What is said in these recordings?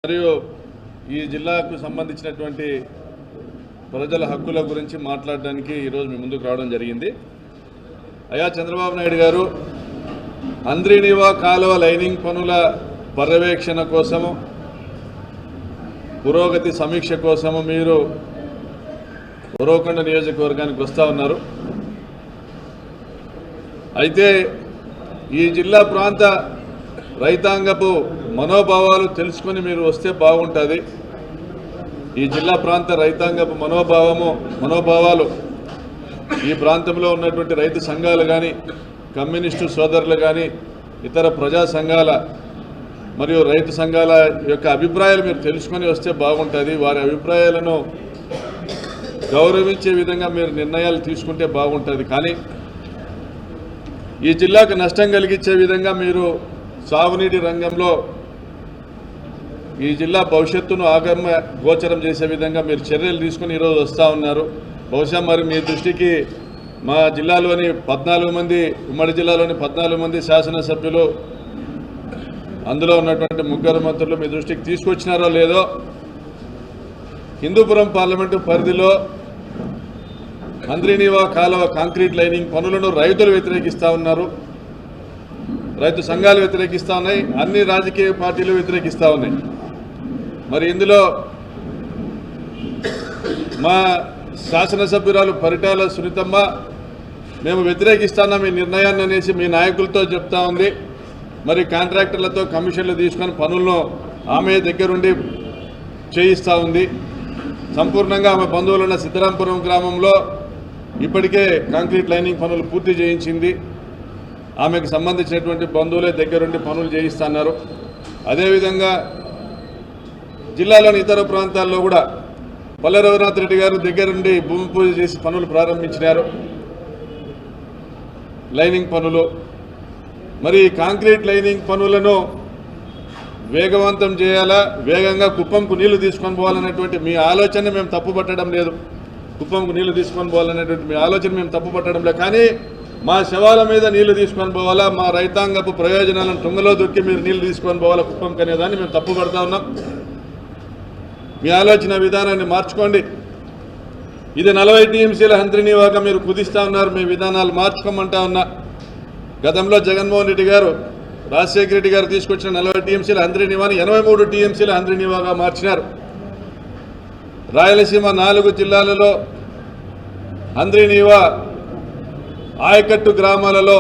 మరియు ఈ జిల్లాకు సంబంధించినటువంటి ప్రజల హక్కుల గురించి మాట్లాడడానికి ఈరోజు మీ ముందుకు రావడం జరిగింది. అయ్యా చంద్రబాబు నాయుడు గారు, హంద్రీనీవా కాలువ లైనింగ్ పనుల పర్యవేక్షణ కోసము, పురోగతి సమీక్ష కోసము మీరు ఉరవకొండ నియోజకవర్గానికి వస్తూ ఉన్నారు. అయితే ఈ జిల్లా ప్రాంత రైతాంగపు మనోభావాలు తెలుసుకొని మీరు వస్తే బాగుంటుంది. ఈ జిల్లా ప్రాంత రైతాంగపు మనోభావాలు ఈ ప్రాంతంలో ఉన్నటువంటి రైతు సంఘాలు కానీ, కమ్యూనిస్టు సోదరులు కానీ, ఇతర ప్రజా సంఘాల మరియు రైతు సంఘాల యొక్క అభిప్రాయాలు మీరు తెలుసుకొని వస్తే బాగుంటుంది. వారి అభిప్రాయాలను గౌరవించే విధంగా మీరు నిర్ణయాలు తీసుకుంటే బాగుంటుంది. కానీ ఈ జిల్లాకు నష్టం కలిగించే విధంగా మీరు సాగునీటి రంగంలో ఈ జిల్లా భవిష్యత్తును ఆగమ గోచరం చేసే విధంగా మీరు చర్యలు తీసుకుని ఈరోజు వస్తూ ఉన్నారు. బహుశా మరి మీ దృష్టికి మా జిల్లాలోని 14 మంది, ఉమ్మడి జిల్లాలోని 14 మంది శాసనసభ్యులు, అందులో ఉన్నటువంటి 3 మంత్రులు మీ దృష్టికి తీసుకొచ్చినారో లేదో, హిందూపురం పార్లమెంటు పరిధిలో హంద్రీనీవా కాలువ కాంక్రీట్ లైనింగ్ పనులను రైతులు వ్యతిరేకిస్తూ ఉన్నారు, రైతు సంఘాలు వ్యతిరేకిస్తూ ఉన్నాయి, అన్ని రాజకీయ పార్టీలు వ్యతిరేకిస్తూ ఉన్నాయి. మరి ఇందులో మా శాసనసభ్యురాలు పరిటాల సునీతమ్మ మేము వ్యతిరేకిస్తున్నాం ఈ నిర్ణయాన్ని అనేసి మీ నాయకులతో చెప్తా ఉంది. మరి కాంట్రాక్టర్లతో కమిషన్లు తీసుకొని పనులను ఆమె దగ్గరుండి చేయిస్తూ ఉంది. సంపూర్ణంగా ఆమె బంధువులు ఉన్న సిద్ధరాంపురం గ్రామంలో ఇప్పటికే కాంక్రీట్ లైనింగ్ పనులు పూర్తి చేయించింది. ఆమెకు సంబంధించినటువంటి బంధువులే దగ్గరుండి పనులు చేయిస్తున్నారు. అదేవిధంగా జిల్లాలోని ఇతర ప్రాంతాల్లో కూడా పల్లె రఘునాథ్ రెడ్డి గారు దగ్గరుండి భూమి పూజ చేసి పనులు ప్రారంభించినారు, లైనింగ్ పనులు. మరి కాంక్రీట్ లైనింగ్ పనులను వేగవంతం చేయాలా, వేగంగా కుప్పంకు నీళ్లు తీసుకొని పోవాలనేటువంటి మీ ఆలోచన మేము తప్పుపట్టడం లేదు. కుప్పంకు నీళ్లు తీసుకొని పోవాలనేటువంటి మీ ఆలోచన మేము తప్పుపట్టడం లేదు. కానీ మా శవాల మీద నీళ్లు తీసుకొని పోవాలా, మా రైతాంగపు ప్రయోజనాలను తుంగలో దొక్కి మీరు నీళ్లు తీసుకొని పోవాలా కుప్పంకి అనేదాన్ని మేము తప్పుపడతా ఉన్నాం. మీ ఆలోచన విధానాన్ని మార్చుకోండి. ఇది 40 టీఎంసీల హంద్రీనీవాగా మీరు కుదిస్తూ ఉన్నారు. మీ విధానాలు మార్చుకోమంటా ఉన్నా. గతంలో జగన్మోహన్ రెడ్డి గారు, రాజశేఖర రెడ్డి గారు తీసుకొచ్చిన 40 టీఎంసీల హంద్రీనీవాని 83 టీఎంసీల హంద్రీనీవాగా మార్చినారు. రాయలసీమ 4 జిల్లాలలో హంద్రీనీవా ఆయకట్టు గ్రామాలలో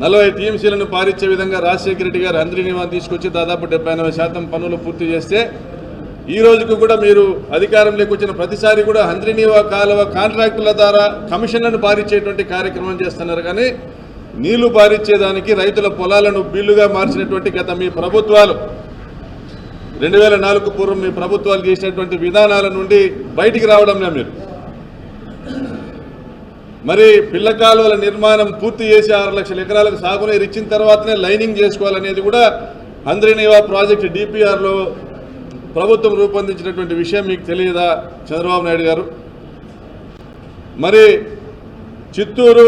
40 టీఎంసీలను పారించే విధంగా రాజశేఖర రెడ్డి గారు హంద్రీనీవాని తీసుకొచ్చి దాదాపు 70-80% పనులు పూర్తి చేస్తే, ఈ రోజుకు కూడా మీరు అధికారంలోకి వచ్చిన ప్రతిసారి కూడా హంద్రీనీవా కాలువ కాంట్రాక్టుల ద్వారా కమిషన్లను పారించేటువంటి కార్యక్రమం చేస్తున్నారు. కానీ నీళ్లు పారించేదానికి రైతుల పొలాలను బిల్లుగా మార్చినటువంటి గత మీ ప్రభుత్వాలు, 2004 పూర్వం మీ ప్రభుత్వాలు చేసినటువంటి విధానాల నుండి బయటికి రావడంలో మీరు మరి పిల్ల కాలువల నిర్మాణం పూర్తి చేసి 6 లక్షల ఎకరాలకు సాగునీరు ఇచ్చిన తర్వాతనే లైనింగ్ చేసుకోవాలనేది కూడా హంద్రీనీవా ప్రాజెక్టు డిపిఆర్లో ప్రభుత్వం రూపొందించినటువంటి విషయం మీకు తెలియదా చంద్రబాబు నాయుడు గారు? మరి చిత్తూరు,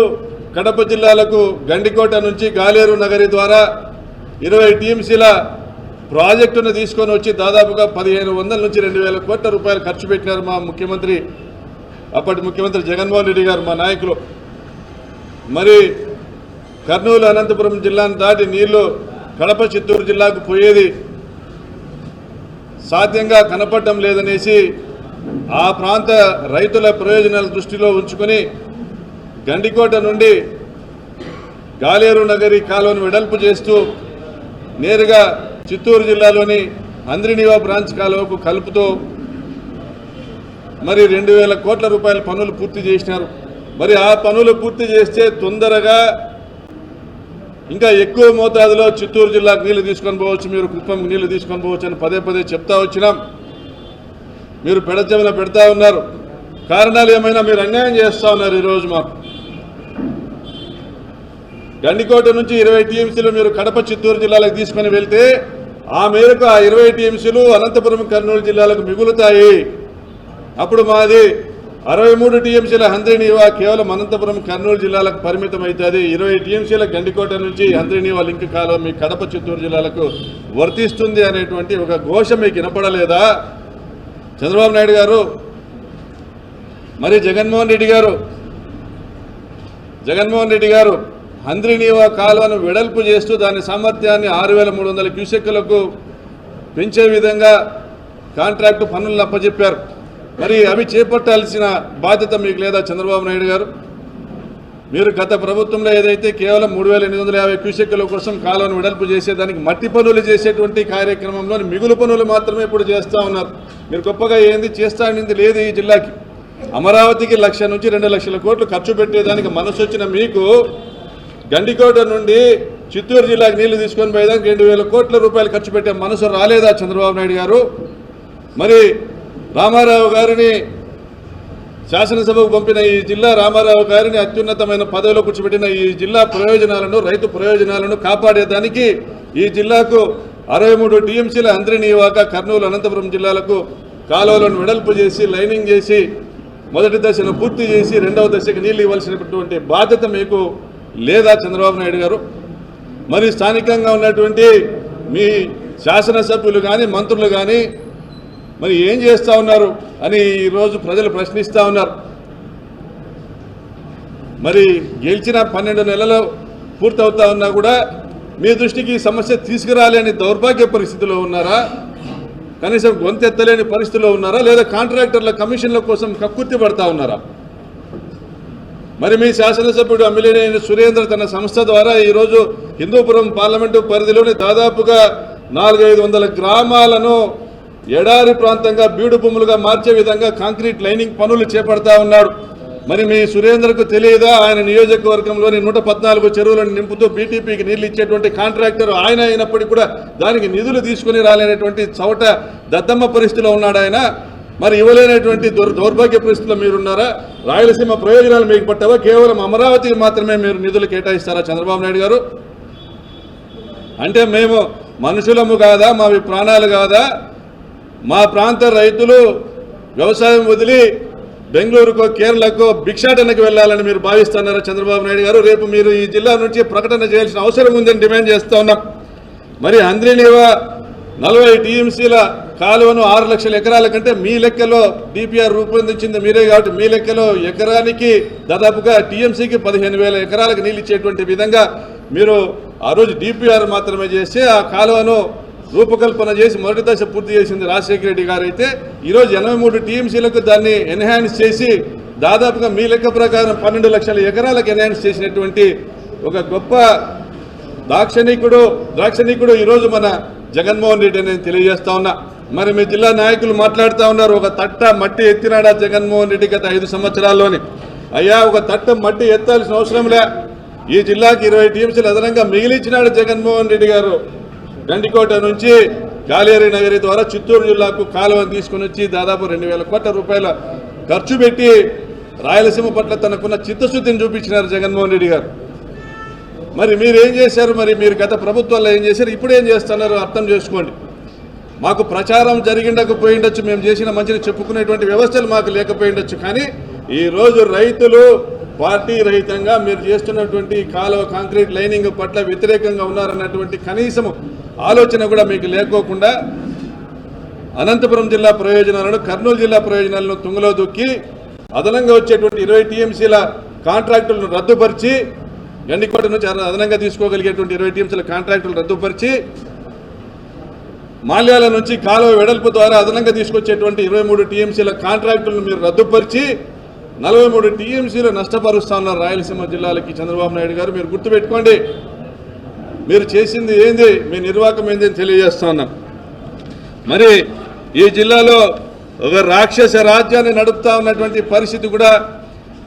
కడప జిల్లాలకు గండికోట నుంచి గాలేరు నగరి ద్వారా 20 టీఎంసీల ప్రాజెక్టును తీసుకొని వచ్చి దాదాపుగా 1500 నుంచి 2000 కోట్ల రూపాయలు ఖర్చు పెట్టినారు మా ముఖ్యమంత్రి, అప్పటి ముఖ్యమంత్రి జగన్మోహన్ రెడ్డి గారు, మా నాయకులు. మరి కర్నూలు, అనంతపురం జిల్లాను దాటి నీళ్లు కడప, చిత్తూరు జిల్లాకు పోయేది సాధ్యంగా కనపడటం లేదనేసి ఆ ప్రాంత రైతుల ప్రయోజనాల దృష్టిలో ఉంచుకొని గండికోట నుండి గాలేరు నగరి కాలువను వెడల్పు చేస్తూ నేరుగా చిత్తూరు జిల్లాలోని హంద్రీనీవా బ్రాంచ్ కాలువకు కలుపుతూ మరి 2000 కోట్ల రూపాయల పనులు పూర్తి చేసినారు. మరి ఆ పనులు పూర్తి చేస్తే తొందరగా ఇంకా ఎక్కువ మోతాదులో చిత్తూరు జిల్లాకు నీళ్లు తీసుకొని పోవచ్చు, మీరు కుప్పంకి నీళ్లు తీసుకొని పోవచ్చు అని పదే చెప్తా వచ్చినాం. మీరు పెడచెవిన పెడతా ఉన్నారు. కారణాలు ఏమైనా మీరు అన్యాయం చేస్తూ ఉన్నారు. ఈరోజు మాకు గండికోట నుంచి 20 టీఎంసీలు మీరు కడప, చిత్తూరు జిల్లాలకు తీసుకొని వెళ్తే ఆ మేరకు ఆ 20 టీఎంసీలు అనంతపురం, కర్నూలు జిల్లాలకు మిగులుతాయి. అప్పుడు మాది 63 టీఎంసీల హంద్రీనీవా కేవలం అనంతపురం కర్నూలు జిల్లాలకు పరిమితం అవుతుంది. 20 టీఎంసీల గండికోట నుంచి హంద్రీనీవా లింక్ కాలువ మీ కడప చిత్తూరు జిల్లాలకు వర్తిస్తుంది అనేటువంటి ఒక ఘోష మీకు వినపడలేదా చంద్రబాబు నాయుడు గారు? మరి జగన్మోహన్ రెడ్డి గారు హంద్రీనీవా కాలువను వెడల్పు చేస్తూ దాని సామర్థ్యాన్ని 6300 క్యూసెక్కులకు పెంచే విధంగా కాంట్రాక్టు పనులను అప్పచెప్పారు. మరి అవి చేపట్టాల్సిన బాధ్యత మీకు లేదా చంద్రబాబు నాయుడు గారు? మీరు గత ప్రభుత్వంలో ఏదైతే కేవలం 3850 క్యూసెక్కుల కోసం కాలువను వెడల్పు చేసేదానికి మట్టి పనులు చేసేటువంటి కార్యక్రమంలో మిగులు పనులు మాత్రమే ఇప్పుడు చేస్తూ ఉన్నారు. మీరు గొప్పగా ఏంది చేస్తా అనేది లేదు. ఈ జిల్లాకి అమరావతికి 1,00,000 నుంచి 2 లక్షల కోట్లు ఖర్చు పెట్టేదానికి మనసు వచ్చిన మీకు గండికోట నుండి చిత్తూరు జిల్లాకు నీళ్లు తీసుకొని పోయేదానికి 2,000 కోట్ల రూపాయలు ఖర్చు పెట్టే మనసు రాలేదా చంద్రబాబు నాయుడు గారు? మరి రామారావు గారిని శాసనసభకు పంపిన ఈ జిల్లా రామారావు గారిని అత్యున్నతమైన పదవిలో కూర్చోబెట్టిన ఈ జిల్లా ప్రయోజనాలను రైతు ప్రయోజనాలను కాపాడేదానికి ఈ జిల్లాకు 63 టీఎంసీల హంద్రీనీవాక కర్నూలు అనంతపురం జిల్లాలకు కాలువలను వెడల్పు చేసి లైనింగ్ చేసి మొదటి దశను పూర్తి చేసి రెండవ దశకు నీళ్లు ఇవ్వాల్సినటువంటి బాధ్యత మీకు లేదా చంద్రబాబు నాయుడు గారు? మరి స్థానికంగా ఉన్నటువంటి మీ శాసనసభ్యులు కానీ మంత్రులు కానీ మరి ఏం చేస్తూ ఉన్నారు అని ఈరోజు ప్రజలు ప్రశ్నిస్తూ ఉన్నారు. మరి గెలిచిన 12 నెలలు పూర్తవుతా ఉన్నా కూడా మీ దృష్టికి ఈ సమస్య తీసుకురాలేని దౌర్భాగ్య పరిస్థితిలో ఉన్నారా? కనీసం గొంతెత్తలేని పరిస్థితిలో ఉన్నారా? లేదా కాంట్రాక్టర్ల కమిషన్ల కోసం కక్కుర్తి పడతా ఉన్నారా? మరి మీ శాసనసభ్యుడు అమ్మిలేని సురేంద్ర తన సంస్థ ద్వారా ఈరోజు హిందూపురం పార్లమెంటు పరిధిలోని దాదాపుగా 400-500 గ్రామాలను ఎడారి ప్రాంతంగా బీడు భూములుగా మార్చే విధంగా కాంక్రీట్ లైనింగ్ పనులు చేపడతా ఉన్నాడు. మరి మీ సురేంద్రకు తెలియదా? ఆయన నియోజకవర్గంలోని 114 చెరువులను నింపుతూ బీటీపీకి నీళ్లు ఇచ్చేటువంటి కాంట్రాక్టర్ ఆయన అయినప్పటికీ కూడా దానికి నిధులు తీసుకుని రాలేనటువంటి చవట దద్దమ్మ పరిస్థితిలో ఉన్నాడు ఆయన. మరి ఇవ్వలేనటువంటి దౌర్భాగ్య పరిస్థితుల్లో మీరున్నారా? రాయలసీమ ప్రయోజనాలు మీకు పట్టవా? కేవలం అమరావతికి మాత్రమే మీరు నిధులు కేటాయిస్తారా చంద్రబాబు నాయుడు గారు? అంటే మేము మనుషులము కాదా? మావి ప్రాణాలు కాదా? మా ప్రాంత రైతులు వ్యవసాయం వదిలి బెంగళూరుకో కేరళకో భిక్షాటనకు వెళ్ళాలని మీరు భావిస్తున్నారా చంద్రబాబు నాయుడు గారు? రేపు మీరు ఈ జిల్లా నుంచి ప్రకటన చేయాల్సిన అవసరం ఉందని డిమాండ్ చేస్తూ ఉన్నాం. మరి హంద్రీనీవా 40 టీఎంసీల కాలువను 6 లక్షల ఎకరాల కంటే మీ లెక్కలో డిపిఆర్ రూపొందించింది మీరే కాబట్టి మీ లెక్కలో ఎకరానికి దాదాపుగా టీఎంసీకి 15,000 ఎకరాలకు నీళ్ళు ఇచ్చేటువంటి విధంగా మీరు ఆ రోజు డిపిఆర్ మాత్రమే చేసి ఆ కాలువను రూపకల్పన చేసి మొదటి దశ పూర్తి చేసింది రాజశేఖర రెడ్డి గారు. అయితే ఈరోజు 83 టీఎంసీలకు దాన్ని ఎన్హాన్స్ చేసి దాదాపుగా మీ లెక్క ప్రకారం 12 లక్షల ఎకరాలకు ఎన్హాన్స్ చేసినటువంటి ఒక గొప్ప దాక్షణికుడు ఈరోజు మన జగన్మోహన్ రెడ్డి అని తెలియజేస్తా ఉన్నా. మరి మీ జిల్లా నాయకులు మాట్లాడుతూ ఉన్నారు, ఒక తట్ట మట్టి ఎత్తినాడా జగన్మోహన్ రెడ్డి గత 5 సంవత్సరాల్లోని? అయ్యా, ఒక తట్ట మట్టి ఎత్తాల్సిన అవసరం లే. ఈ జిల్లాకి 20 టీఎంసీలు అదనంగా మిగిలించినాడు జగన్మోహన్ రెడ్డి గారు. గండికోట నుంచి గాలేరు నగరి ద్వారా చిత్తూరు జిల్లాకు కాలువను తీసుకుని వచ్చి దాదాపు 2,000 కోట్ల రూపాయల ఖర్చు పెట్టి రాయలసీమ పట్ల తనకున్న చిత్తశుద్ధిని చూపించినారు జగన్మోహన్ రెడ్డి గారు. మరి మీరేం చేశారు? మరి మీరు గత ప్రభుత్వాల్లో ఏం చేశారు? ఇప్పుడు ఏం చేస్తున్నారు అర్థం చేసుకోండి. మాకు ప్రచారం జరిగిండకపోయిండొచ్చు, మేము చేసిన మంచిని చెప్పుకునేటువంటి వ్యవస్థలు మాకు లేకపోయిండొచ్చు, కానీ ఈరోజు రైతులు పార్టీ రహితంగా మీరు చేస్తున్నటువంటి కాలువ కాంక్రీట్ లైనింగ్ పట్ల వ్యతిరేకంగా ఉన్నారన్నటువంటి కనీసం ఆలోచన కూడా మీకు లేకోకుండా అనంతపురం జిల్లా ప్రయోజనాలను కర్నూలు జిల్లా ప్రయోజనాలను తుంగలో దొక్కి అదనంగా వచ్చేటువంటి 20 టీఎంసీల కాంట్రాక్టులను రద్దుపరిచి గండికోట నుంచి అదనంగా తీసుకోగలిగేటువంటి 20 టీఎంసీల కాంట్రాక్టులు రద్దుపరిచి మాల్యాల నుంచి కాలువ వెడల్పు ద్వారా అదనంగా తీసుకొచ్చేటువంటి 23 టీఎంసీల కాంట్రాక్టులను మీరు రద్దుపరిచి 43 టీఎంసీలు నష్టపరుస్తా ఉన్నారు రాయలసీమ జిల్లాలకి. చంద్రబాబు నాయుడు గారు మీరు గుర్తుపెట్టుకోండి, మీరు చేసింది ఏంది, మీ నిర్వాహకం ఏంది అని తెలియజేస్తా ఉన్నాం. మరి ఈ జిల్లాలో ఒక రాక్షస రాజ్యాన్ని నడుపుతా ఉన్నటువంటి పరిస్థితి కూడా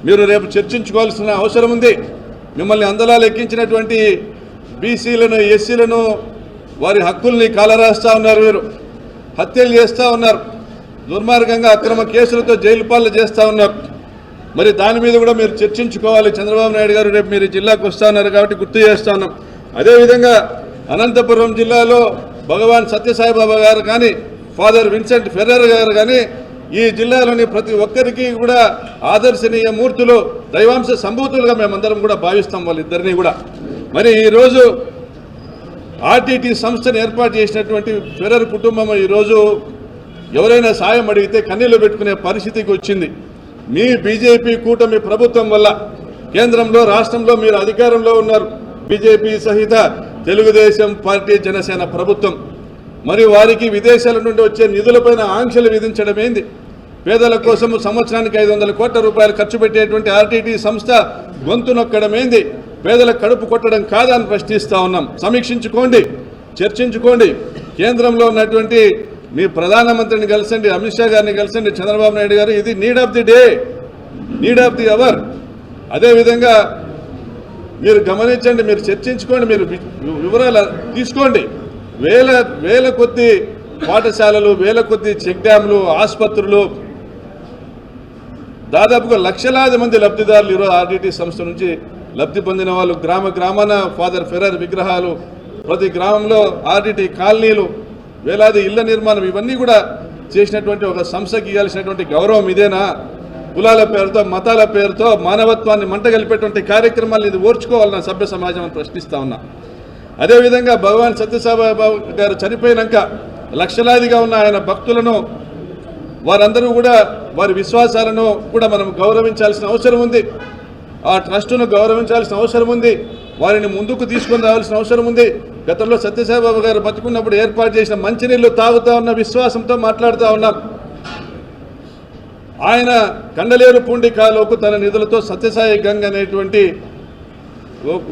మీరు రేపు చర్చించుకోవాల్సిన అవసరం ఉంది. మిమ్మల్ని అందలా లెక్కించినటువంటి బీసీలను ఎస్సీలను వారి హక్కుల్ని కాలరాస్తా ఉన్నారు, మీరు హత్యలు చేస్తూ ఉన్నారు, దుర్మార్గంగా అక్రమ కేసులతో జైలు పాలన చేస్తూ ఉన్నారు. మరి దాని మీద కూడా మీరు చర్చించుకోవాలి. చంద్రబాబు నాయుడు గారు రేపు మీరు జిల్లాకు వస్తూ ఉన్నారు కాబట్టి గుర్తు చేస్తూ ఉన్నాం. అదేవిధంగా అనంతపురం జిల్లాలో భగవాన్ సత్యసాయిబాబా గారు కానీ ఫాదర్ విన్సెంట్ ఫెర్రర్ గారు కానీ ఈ జిల్లాలోని ప్రతి ఒక్కరికి కూడా ఆదర్శనీయ మూర్తులు, దైవాంశ సంభూతులుగా మేమందరం కూడా భావిస్తాం వాళ్ళిద్దరినీ కూడా. మరి ఈరోజు ఆర్టీటీ సంస్థను ఏర్పాటు చేసినటువంటి ఫెరర్ కుటుంబం ఈరోజు ఎవరైనా సాయం అడిగితే కన్నీళ్లు పెట్టుకునే పరిస్థితికి వచ్చింది. మీ బీజేపీ కూటమి ప్రభుత్వం వల్ల కేంద్రంలో, రాష్ట్రంలో మీరు అధికారంలో ఉన్నారు. బీజేపీ సహిత తెలుగుదేశం పార్టీ, జనసేన ప్రభుత్వం. మరి వారికి విదేశాల నుండి వచ్చే నిధులపైన ఆంక్షలు విధించడం ఏంది? పేదల కోసం సంవత్సరానికి 500 కోట్ల రూపాయలు ఖర్చు పెట్టేటువంటి ఆర్టీటీ సంస్థ గొంతు నొక్కడం ఏంది? పేదల కడుపు కొట్టడం కాదా అని ప్రశ్నిస్తూ ఉన్నాం. సమీక్షించుకోండి, చర్చించుకోండి. కేంద్రంలో ఉన్నటువంటి మీ ప్రధానమంత్రిని కలిసండి, అమిత్ షా గారిని కలిసండి, చంద్రబాబు నాయుడు గారు. ఇది need of the day, need of the hour. అదేవిధంగా మీరు గమనించండి, మీరు చర్చించుకోండి, మీరు వివరాలు తీసుకోండి. వేల కొద్ది పాఠశాలలు, వేల కొద్ది చెక్ డ్యాములు, ఆసుపత్రులు, దాదాపుగా లక్షలాది మంది లబ్ధిదారులు ఈరోజు ఆర్టీటీ సంస్థ నుంచి లబ్ధి పొందిన వాళ్ళు. గ్రామాన ఫాదర్ ఫెరర్ విగ్రహాలు, ప్రతి గ్రామంలో ఆర్టీటీ కాలనీలు, వేలాది ఇళ్ల నిర్మాణం, ఇవన్నీ కూడా చేసినటువంటి ఒక సంస్థకి ఇవ్వాల్సినటువంటి గౌరవం ఇదేనా? కులాల పేరుతో, మతాల పేరుతో మానవత్వాన్ని మంటగలిపేటువంటి కార్యక్రమాలు ఇది ఓర్చుకోవాలన్న సభ్య సమాజం అని ప్రశ్నిస్తా ఉన్నా. అదేవిధంగా భగవాన్ సత్యసాయిబాబా గారు చనిపోయినాక లక్షలాదిగా ఉన్న ఆయన భక్తులను, వారందరూ కూడా వారి విశ్వాసాలను కూడా మనం గౌరవించాల్సిన అవసరం ఉంది. ఆ ట్రస్టును గౌరవించాల్సిన అవసరం ఉంది. వారిని ముందుకు తీసుకొని రావాల్సిన అవసరం ఉంది. గతంలో సత్యసాయిబాబా గారు బతుకున్నప్పుడు ఏర్పాటు చేసిన మంచినీళ్లు తాగుతా ఉన్న విశ్వాసంతో మాట్లాడుతూ ఉన్నాం. ఆయన కండలేరు పూండి కాలువకు తన నిధులతో సత్యసాయి గంగ అనేటువంటి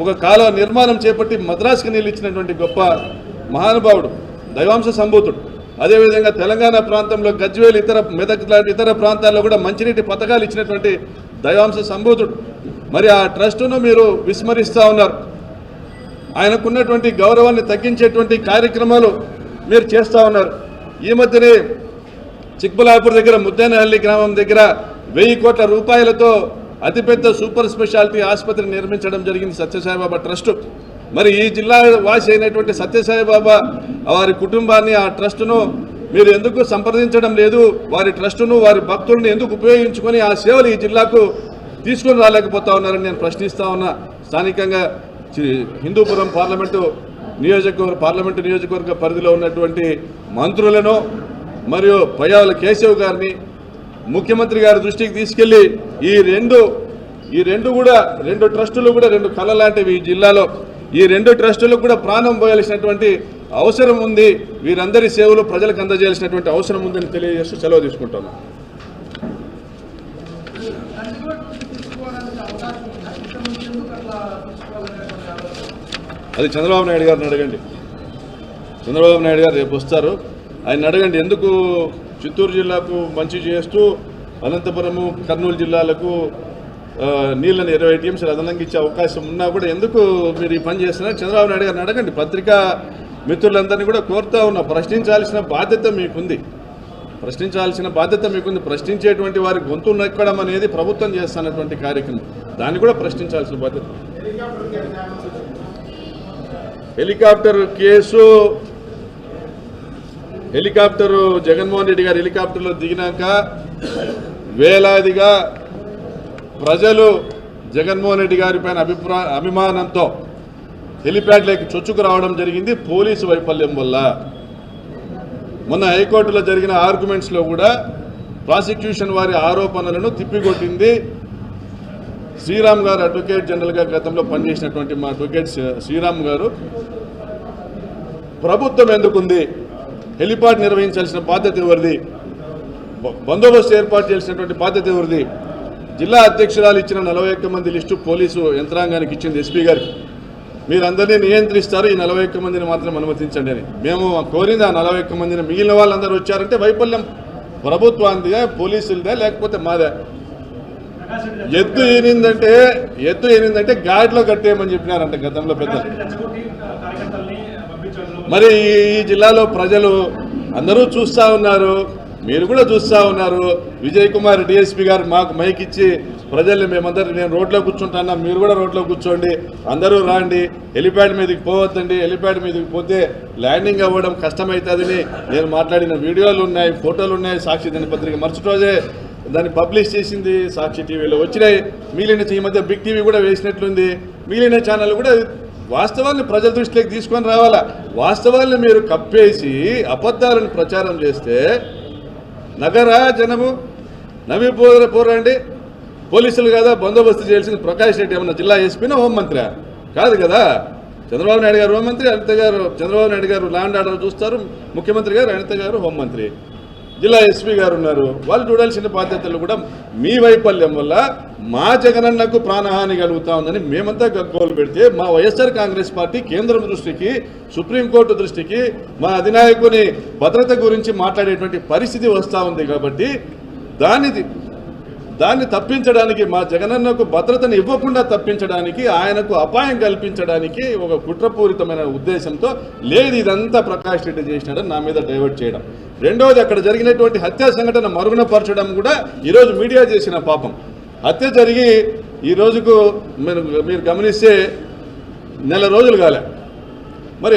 ఒక కాలువ నిర్మాణం చేపట్టి మద్రాసుకి నీళ్ళు ఇచ్చినటువంటి గొప్ప మహానుభావుడు, దైవాంశ సంభూతుడు. అదేవిధంగా తెలంగాణ ప్రాంతంలో గజ్వేల్, మెదక్ లాంటి ఇతర ప్రాంతాల్లో కూడా మంచినీటి పథకాలు ఇచ్చినటువంటి దైవాంశ సంభూతుడు. మరి ఆ ట్రస్టును మీరు విస్మరిస్తూ ఉన్నారు. ఆయనకున్నటువంటి గౌరవాన్ని తగ్గించేటువంటి కార్యక్రమాలు మీరు చేస్తూ ఉన్నారు. ఈ మధ్యనే చిక్బలాపూర్ దగ్గర ముద్దేనహల్లి గ్రామం దగ్గర 1000 కోట్ల రూపాయలతో అతిపెద్ద సూపర్ స్పెషాలిటీ ఆసుపత్రి నిర్మించడం జరిగింది సత్యసాయిబాబా ట్రస్టు. మరి ఈ జిల్లా వాసి అయినటువంటి సత్యసాయిబాబా వారి కుటుంబాన్ని, ఆ ట్రస్టును మీరు ఎందుకు సంప్రదించడం లేదు? వారి ట్రస్టును, వారి భక్తులను ఎందుకు ఉపయోగించుకొని ఆ సేవలు ఈ జిల్లాకు తీసుకొని రాలేకపోతా ఉన్నారని నేను ప్రశ్నిస్తా ఉన్నా. స్థానికంగా హిందూపురం పార్లమెంటు నియోజకవర్గ పరిధిలో ఉన్నటువంటి మంత్రులను మరియు పయ్యావుల కేశవ్ గారిని ముఖ్యమంత్రి గారి దృష్టికి తీసుకెళ్లి ఈ రెండు ట్రస్టులు కూడా 2 కళ లాంటివి ఈ జిల్లాలో. ఈ 2 ట్రస్టులకు కూడా ప్రాణం పోయాల్సినటువంటి అవసరం ఉంది. వీరందరి సేవలు ప్రజలకు అందజేయాల్సినటువంటి అవసరం ఉందని తెలియజేస్తూ సెలవు తీసుకుంటాను. అది చంద్రబాబు నాయుడు గారిని అడగండి. చంద్రబాబు నాయుడు గారు రేపు వస్తారు, ఆయన అడగండి. ఎందుకు చిత్తూరు జిల్లాకు మంచి చేస్తూ అనంతపురము, కర్నూలు జిల్లాలకు నీళ్ళని 20 టీఎంసీలు అదనంగా ఇచ్చే అవకాశం ఉన్నా కూడా ఎందుకు మీరు ఈ పని చేస్తున్నారు? చంద్రబాబు నాయుడు గారిని అడగండి. పత్రికా మిత్రులందరినీ కూడా కోరుతా ఉన్నా, ప్రశ్నించాల్సిన బాధ్యత మీకుంది. ప్రశ్నించేటువంటి వారి గొంతు నొక్కడం అనేది ప్రభుత్వం చేస్తున్నటువంటి కార్యక్రమం. దాన్ని కూడా ప్రశ్నించాల్సిన బాధ్యత. Helicopter case, helicopter Jaganmohan Reddy గారు హెలికాప్టర్లో దిగినాక వేలాదిగా ప్రజలు జగన్మోహన్ రెడ్డి గారి పైన అభిమానంతో హెలిప్యాడ్లోకి చొచ్చుకు రావడం జరిగింది పోలీసు వైఫల్యం వల్ల. మొన్న హైకోర్టులో జరిగిన ఆర్గ్యుమెంట్స్లో కూడా ప్రాసిక్యూషన్ వారి ఆరోపణలను తిప్పికొట్టింది శ్రీరామ్ గారు, అడ్వకేట్ జనరల్గా గతంలో పనిచేసినటువంటి మా అడ్వకేట్ శ్రీరామ్ గారు. ప్రభుత్వం ఎందుకుంది? హెలిపాడ్ నిర్వహించాల్సిన బాధ్యత ఎవరిది? బందోబస్తు ఏర్పాటు చేసినటువంటి బాధ్యత ఎవరిది? జిల్లా అధ్యక్షురాలు ఇచ్చిన 41 మంది లిస్టు పోలీసు యంత్రాంగానికి ఇచ్చింది ఎస్పీ గారికి. మీరందరినీ నియంత్రిస్తారు, ఈ 41 మందిని మాత్రం అనుమతించండి అని. మేము కోరింది ఆ 41 మందిని. మిగిలిన వాళ్ళందరూ వచ్చారంటే వైఫల్యం ప్రభుత్వాందిగా, పోలీసులదే, లేకపోతే మాదే. ఎత్తు ఏనిందంటే గాడిలో కట్టేయమని చెప్పినారంట గతంలో పెద్దలు. మరి ఈ జిల్లాలో ప్రజలు అందరూ చూస్తూ ఉన్నారు. మీరు కూడా చూస్తూ ఉన్నారు. విజయ్ కుమార్ డిఎస్పీ గారు మాకు మైక్ ఇచ్చి ప్రజల్ని మేమందరూ నేను రోడ్లో కూర్చుంటాను, మీరు కూడా రోడ్లో కూర్చోండి, అందరూ రాండి, హెలిప్యాడ్ మీదకి పోవద్దండి, హెలిప్యాడ్ మీదకి పోతే ల్యాండింగ్ అవ్వడం కష్టమవుతుందని నేను మాట్లాడిన వీడియోలు ఉన్నాయి, ఫోటోలు ఉన్నాయి. సాక్షి దినపత్రిక మరుసటి రోజే దాన్ని పబ్లిష్ చేసింది, సాక్షి టీవీలో వచ్చినాయి. మిగిలిన ఈ మధ్య బిగ్ టీవీ కూడా వేసినట్లుంది. మిగిలిన ఛానల్ కూడా వాస్తవాన్ని ప్రజల దృష్టిలోకి తీసుకొని రావాలా. వాస్తవాన్ని మీరు కప్పేసి అబద్ధాలను ప్రచారం చేస్తే నగరా జనము పోరండి. పోలీసులు కదా బందోబస్తు చేయాల్సింది ప్రకాష్ రెడ్డి ఏమన్నా జిల్లా ఎస్పీనా హోంమంత్రి కాదు కదా. చంద్రబాబు నాయుడు గారు హోంమంత్రి, అనిత గారు చంద్రబాబు నాయుడు గారు ల్యాండ్ ఆర్డర్ చూస్తారు, ముఖ్యమంత్రి గారు అనిత గారు హోంమంత్రి, జిల్లా ఎస్పీ గారు ఉన్నారు. వాళ్ళు చూడాల్సిన బాధ్యతలు కూడా మీ వైఫల్యం వల్ల మా జగనన్నకు ప్రాణహాని కలుగుతా ఉందని మేమంతా గగ్గోలు పెడితే మా వైఎస్ఆర్ కాంగ్రెస్ పార్టీ కేంద్రం దృష్టికి, సుప్రీంకోర్టు దృష్టికి మా అధినాయకుని భద్రత గురించి మాట్లాడేటువంటి పరిస్థితి వస్తూ ఉంది. కాబట్టి దాన్ని తప్పించడానికి, మా జగనన్నకు భద్రతను ఇవ్వకుండా తప్పించడానికి, ఆయనకు అపాయం కల్పించడానికి ఒక కుట్రపూరితమైన ఉద్దేశంతో లేదు ఇదంతా ప్రకాష్ రెడ్డి చేసినాడని నా మీద డైవర్ట్ చేయడం. రెండవది, అక్కడ జరిగినటువంటి హత్యా సంఘటన మరుగునపరచడం కూడా ఈరోజు మీడియా చేసిన పాపం. హత్య జరిగి ఈ రోజుకు మీరు గమనిస్తే నెల రోజులు కాలే. మరి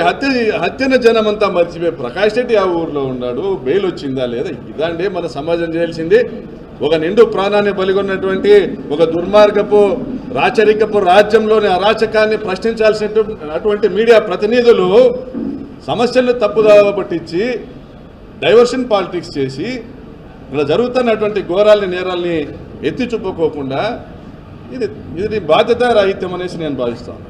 హత్యన జనమంతా మర్చిపోయి ప్రకాష్ రెడ్డి ఆ ఊర్లో ఉన్నాడు, బెయిల్ వచ్చిందా లేదా, ఇదండి మన సమాజం చేయాల్సింది. ఒక నిండు ప్రాణాన్ని బలిగొన్నటువంటి ఒక దుర్మార్గపు రాచరికపు రాజ్యంలోని అరాచకాన్ని ప్రశ్నించాల్సినటువంటి మీడియా ప్రతినిధులు సమస్యలను తప్పుదావ పట్టించి డైవర్షన్ పాలిటిక్స్ చేసి ఇలా జరుగుతున్నటువంటి ఘోరాలని నేరాల్ని ఎత్తి చూపుకోకుండా ఇది బాధ్యత రాహిత్యం అనేసి నేను భావిస్తాను.